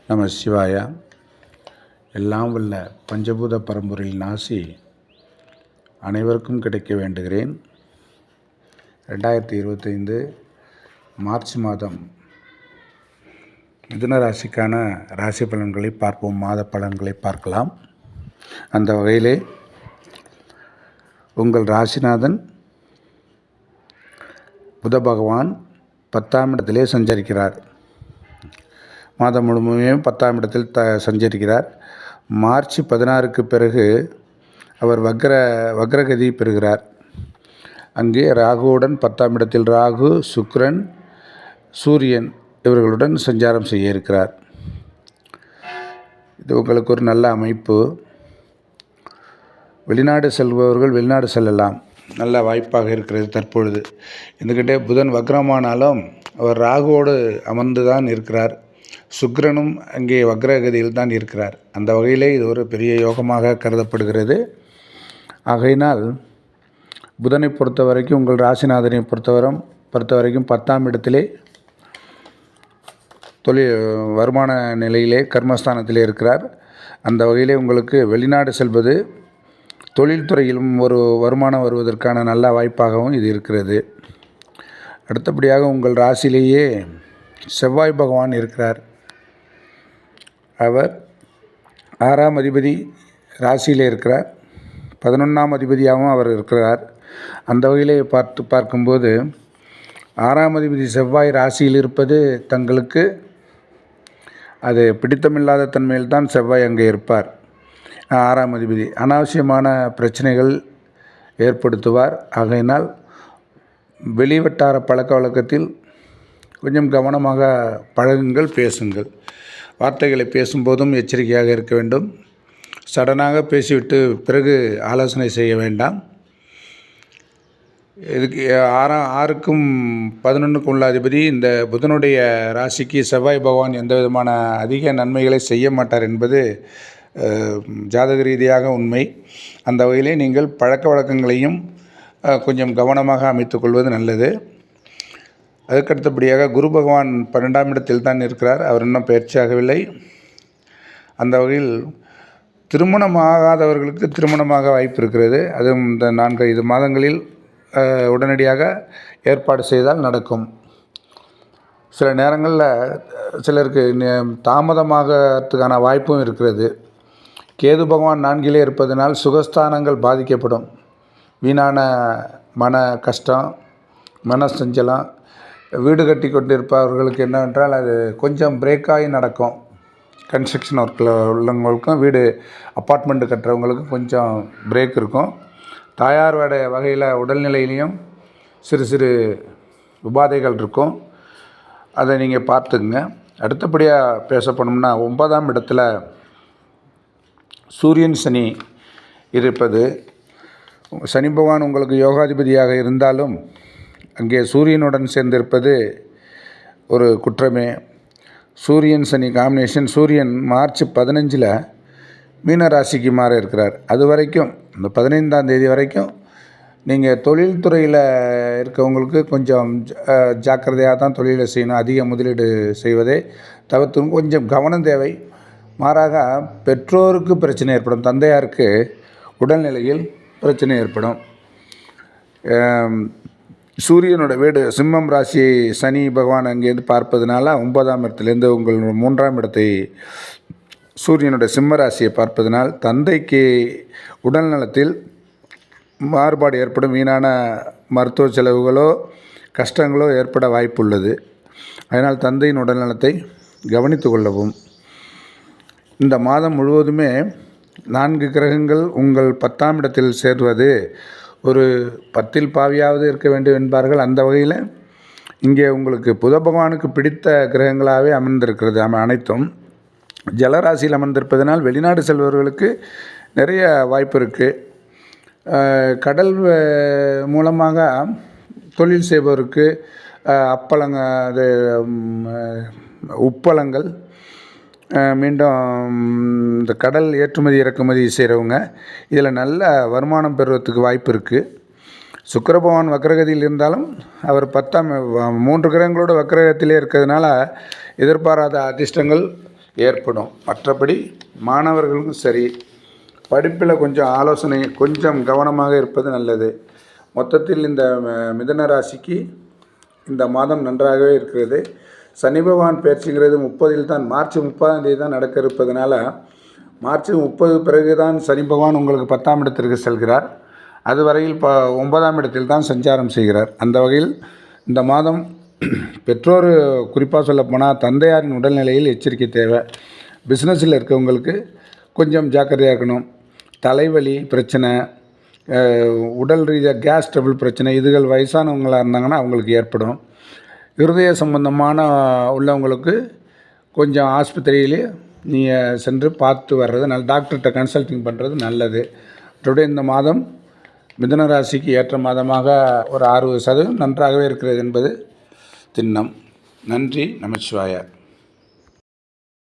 நம சிவாயா. எல்லாம் வல்ல பஞ்சபூத பரம்பொருளின் ஆசி அனைவருக்கும் கிடைக்க வேண்டுகிறேன். 2025 மார்ச் மாதம் மிதுன ராசிக்கான ராசி பலன்களை பார்ப்போம். மாத பலன்களை பார்க்கலாம். அந்த வகையிலே உங்கள் ராசிநாதன் புத பகவான் 10ஆம் இடத்திலே சஞ்சரிக்கிறார். மாதம் முழுமையும் 10ஆம் இடத்தில் சஞ்சரிக்கிறார். மார்ச் 16க்கு பிறகு அவர் வக்ரகதி பெறுகிறார். அங்கே ராகுவுடன் 10ஆம் இடத்தில் ராகு, சுக்கிரன், சூரியன் இவர்களுடன் சஞ்சாரம் செய்ய இருக்கிறார். இது உங்களுக்கு ஒரு நல்ல அமைப்பு. வெளிநாடு செல்பவர்கள் வெளிநாடு செல்லலாம், நல்ல வாய்ப்பாக இருக்கிறது தற்பொழுது. ఎందుకంటే புதன் வக்ரமானாலும் அவர் ராகுவோடு அமர்ந்து தான் இருக்கிறார். சுக்கிரனும் அங்கே வக்ரகதியில் தான் இருக்கிறார். அந்த வகையிலே இது ஒரு பெரிய யோகமாக கருதப்படுகிறது. ஆகையினால் புதனை பொறுத்த வரைக்கும், உங்கள் ராசிநாதனை பொறுத்த வரைக்கும் 10ஆம் இடத்திலே வருமான நிலையிலே கர்மஸ்தானத்திலே இருக்கிறார். அந்த வகையிலே உங்களுக்கு வெளிநாடு செல்வது, தொழில்துறையிலும் ஒரு வருமானம் வருவதற்கான நல்ல வாய்ப்பாகவும் இது இருக்கிறது. அடுத்தபடியாக உங்கள் ராசியிலேயே செவ்வாய் பகவான் இருக்கிறார். அவர் 6ஆம் அதிபதி ராசியிலே இருக்கிறார். 11ஆம் அதிபதியாகவும் அவர் இருக்கிறார். அந்த வகையிலே பார்க்கும்போது 6ஆம் அதிபதி செவ்வாய் ராசியில் இருப்பது தங்களுக்கு அது பிடித்தமில்லாத தன்மையில் தான் செவ்வாய் அங்கே இருப்பார். 6ஆம் அதிபதி அனாவசியமான பிரச்சனைகள் ஏற்படுத்துவார். ஆகையினால் வெளிவட்டார பழக்க வழக்கத்தில் கொஞ்சம் கவனமாக பழகுங்கள், பேசுங்கள். வார்த்தைகளை பேசும்போதும் எச்சரிக்கையாக இருக்க வேண்டும். சடனாக பேசிவிட்டு பிறகு ஆலோசனை செய்ய வேண்டாம். இதுக்கு 6க்கும் 11க்கும் உள்ள அதிபதி இந்த புதனுடைய ராசிக்கு செவ்வாய் பகவான் எந்த விதமான அதிக நன்மைகளை செய்ய மாட்டார் என்பது ஜாதக ரீதியாக உண்மை. அந்த வகையிலே நீங்கள் பழக்க வழக்கங்களையும் கொஞ்சம் கவனமாக அமைத்துக்கொள்வது நல்லது. அதுக்கடுத்தபடியாக குரு பகவான் 12ஆம் இடத்தில் தான் இருக்கிறார். அவர் இன்னும் பயிற்சியாகவில்லை. அந்த வகையில் திருமணமாகாதவர்களுக்கு திருமணமாக வாய்ப்பு இருக்கிறது. அதுவும் இந்த 4-5 மாதங்களில் உடனடியாக ஏற்பாடு செய்தால் நடக்கும். சில நேரங்களில் சிலருக்கு தாமதமாகறதுக்கான வாய்ப்பும் இருக்கிறது. கேது பகவான் 4லே இருப்பதனால் சுகஸ்தானங்கள் பாதிக்கப்படும். வீணான மன கஷ்டம், மன சஞ்சலம், வீடு கட்டி கொண்டிருப்பவர்களுக்கு என்னவென்றால் அது கொஞ்சம் பிரேக்காகி நடக்கும். கன்ஸ்ட்ரக்ஷன் ஒர்க்கில் உள்ளவங்களுக்கும், வீடு அப்பார்ட்மெண்ட்டு கட்டுறவங்களுக்கும் கொஞ்சம் பிரேக் இருக்கும். தாயார் வகையில் உடல்நிலையிலையும் சிறு உபாதைகள் இருக்கும். அதை நீங்கள் பார்த்துக்குங்க. அடுத்தபடியாக பேச போனோம்னா 9ஆம் இடத்துல சூரியன் சனி இருப்பது. சனி பகவான் உங்களுக்கு யோகாதிபதியாக இருந்தாலும் அங்கே சூரியனுடன் சேர்ந்திருப்பது ஒரு குற்றமே. சூரியன் சனி காம்பினேஷன். சூரியன் மார்ச் 15 மீன ராசிக்கு மாற இருக்கிறார். அது வரைக்கும், இந்த 15ஆம் தேதி வரைக்கும் நீங்கள் தொழில்துறையில் இருக்கவங்களுக்கு கொஞ்சம் ஜாக்கிரதையாக தான் தொழிலை செய்யணும். அதிக முதலீடு செய்வதை தவிர்த்து கொஞ்சம் கவனம் தேவை. மாறாக பெற்றோருக்கு பிரச்சனை ஏற்படும், தந்தையாருக்கு உடல்நிலையில் பிரச்சனை ஏற்படும். சூரியனோட வீடு சிம்மம் ராசியை சனி பகவான் அங்கேருந்து பார்ப்பதுனால 9ஆம் இடத்துலேருந்து உங்கள் 3ஆம் இடத்தை சூரியனுடைய சிம்ம ராசியை பார்ப்பதனால் தந்தைக்கு உடல் நலத்தில் மாறுபாடு ஏற்படும். வீணான மருத்துவ செலவுகளோ கஷ்டங்களோ ஏற்பட வாய்ப்புள்ளது. அதனால் தந்தையின் உடல் நலத்தை கவனித்து கொள்ளவும். இந்த மாதம் முழுவதுமே 4 கிரகங்கள் உங்கள் 10ஆம் இடத்தில் சேர்வது ஒரு 10ல் பாவியாவது இருக்க வேண்டும் என்பார்கள். அந்த வகையில் இங்கே உங்களுக்கு புத பகவானுக்கு பிடித்த கிரகங்களாகவே அமர்ந்திருக்கிறது. அனைத்தும் ஜலராசியில் அமர்ந்திருப்பதனால் வெளிநாடு செல்பவர்களுக்கு நிறைய வாய்ப்பு இருக்குது. கடல் மூலமாக தொழில் செய்பவருக்கு உப்பளங்கள், மீண்டும் இந்த கடல் ஏற்றுமதி இறக்குமதி செய்கிறவங்க இதில் நல்ல வருமானம் பெறுவதற்கு வாய்ப்பு இருக்குது. சுக்கிர பகவான் வக்ரகதியில் இருந்தாலும் அவர் 10ஆம் 3 கிரகங்களோட வக்ரகத்திலே இருக்கிறதுனால எதிர்பாராத அதிர்ஷ்டங்கள் ஏற்படும். மற்றபடி மாணவர்களுக்கும் சரி, படிப்பில் கொஞ்சம் ஆலோசனை கொஞ்சம் கவனமாக இருப்பது நல்லது. மொத்தத்தில் இந்த மிதுன ராசிக்கு இந்த மாதம் நன்றாகவே இருக்கிறது. சனி பகவான் பயிற்சிங்கிறது 30 தான், மார்ச் 30ஆம் தேதி தான் நடக்க இருப்பதனால, மார்ச் 30 பிறகு தான் சனி பகவான் உங்களுக்கு 10ஆம் இடத்திற்கு செல்கிறார். அதுவரையில் 9ஆம் இடத்தில் தான் சஞ்சாரம் செய்கிறார். அந்த வகையில் இந்த மாதம் பெற்றோர், குறிப்பாக சொல்லப்போனால் தந்தையாரின் உடல்நிலையில் எச்சரிக்கை தேவை. பிஸ்னஸில் இருக்கவங்களுக்கு கொஞ்சம் ஜாக்கிரதையாக இருக்கணும். தலைவலி பிரச்சனை, உடல் ரீதியாக கேஸ் ட்ரபிள் பிரச்சனை, இதுகள் வயசானவங்களாக இருந்தாங்கன்னா அவங்களுக்கு ஏற்படும். இருதய சம்பந்தமான உள்ளவங்களுக்கு கொஞ்சம் ஆஸ்பத்திரியிலே நீங்கள் சென்று பார்த்து வர்றது டாக்டர்கிட்ட கன்சல்டிங் பண்ணுறது நல்லது. மற்றபடி இந்த மாதம் மிதுன ராசிக்கு ஏற்ற மாதமாக ஒரு 60% நன்றாகவே இருக்கிறது என்பது திண்ணம். நன்றி. நமச்சிவாய.